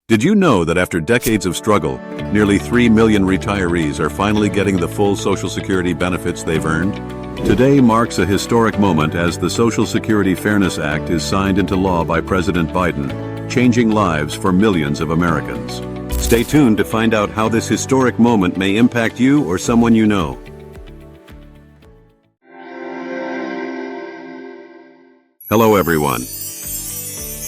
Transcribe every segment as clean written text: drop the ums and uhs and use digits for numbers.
Did you know that after decades of struggle, nearly 3 million retirees are finally getting the full Social Security benefits they've earned? Today marks a historic moment as the Social Security Fairness Act is signed into law by President Biden, changing lives for millions of Americans. Stay tuned to find out how this historic moment may impact you or someone you know. Hello everyone.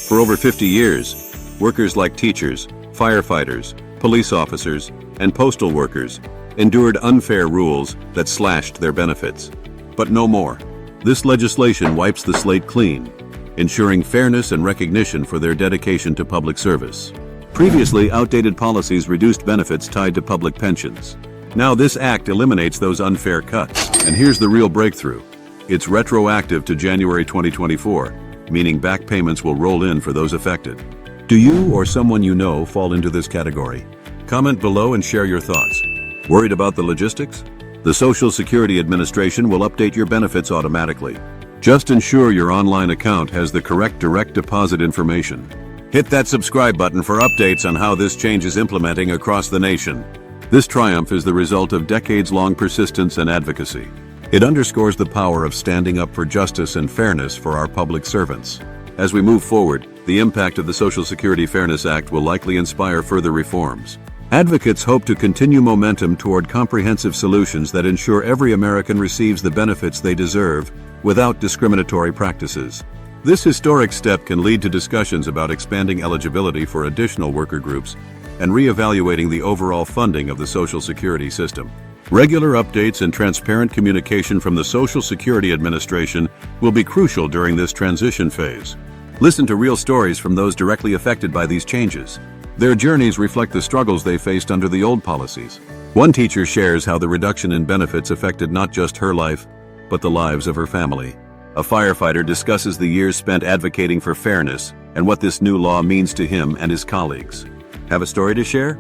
For over 50 years, workers like teachers, firefighters, police officers, and postal workers endured unfair rules that slashed their benefits. But no more. This legislation wipes the slate clean, ensuring fairness and recognition for their dedication to public service. Previously, outdated policies reduced benefits tied to public pensions. Now this act eliminates those unfair cuts. And here's the real breakthrough. It's retroactive to January 2024, meaning back payments will roll in for those affected. Do you or someone you know fall into this category? Comment below and share your thoughts. Worried about the logistics? The Social Security Administration will update your benefits automatically. Just ensure your online account has the correct direct deposit information. Hit that subscribe button for updates on how this change is implementing across the nation. This triumph is the result of decades-long persistence and advocacy. It underscores the power of standing up for justice and fairness for our public servants. As we move forward, the impact of the Social Security Fairness Act will likely inspire further reforms. Advocates hope to continue momentum toward comprehensive solutions that ensure every American receives the benefits they deserve without discriminatory practices. This historic step can lead to discussions about expanding eligibility for additional worker groups and reevaluating the overall funding of the Social Security system. Regular updates and transparent communication from the Social Security Administration will be crucial during this transition phase. Listen to real stories from those directly affected by these changes. Their journeys reflect the struggles they faced under the old policies. One teacher shares how the reduction in benefits affected not just her life, but the lives of her family. A firefighter discusses the years spent advocating for fairness and what this new law means to him and his colleagues. Have a story to share?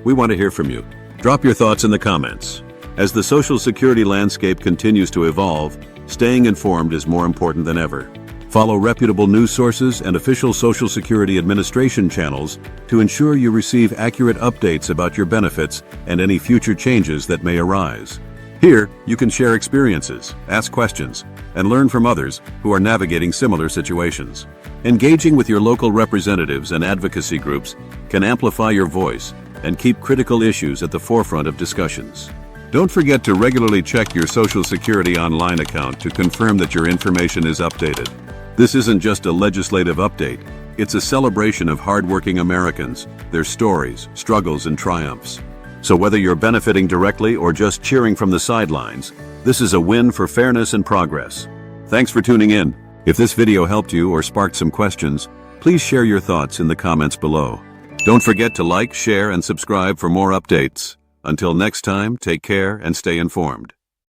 We want to hear from you. Drop your thoughts in the comments. As the Social Security landscape continues to evolve, staying informed is more important than ever. Follow reputable news sources and official Social Security Administration channels to ensure you receive accurate updates about your benefits and any future changes that may arise. Here, you can share experiences, ask questions, and learn from others who are navigating similar situations. Engaging with your local representatives and advocacy groups can amplify your voice and keep critical issues at the forefront of discussions. Don't forget to regularly check your Social Security online account to confirm that your information is updated. This isn't just a legislative update, it's a celebration of hardworking Americans, their stories, struggles, and triumphs. So whether you're benefiting directly or just cheering from the sidelines, this is a win for fairness and progress. Thanks for tuning in. If this video helped you or sparked some questions, please share your thoughts in the comments below. Don't forget to like, share, and subscribe for more updates. Until next time, take care and stay informed.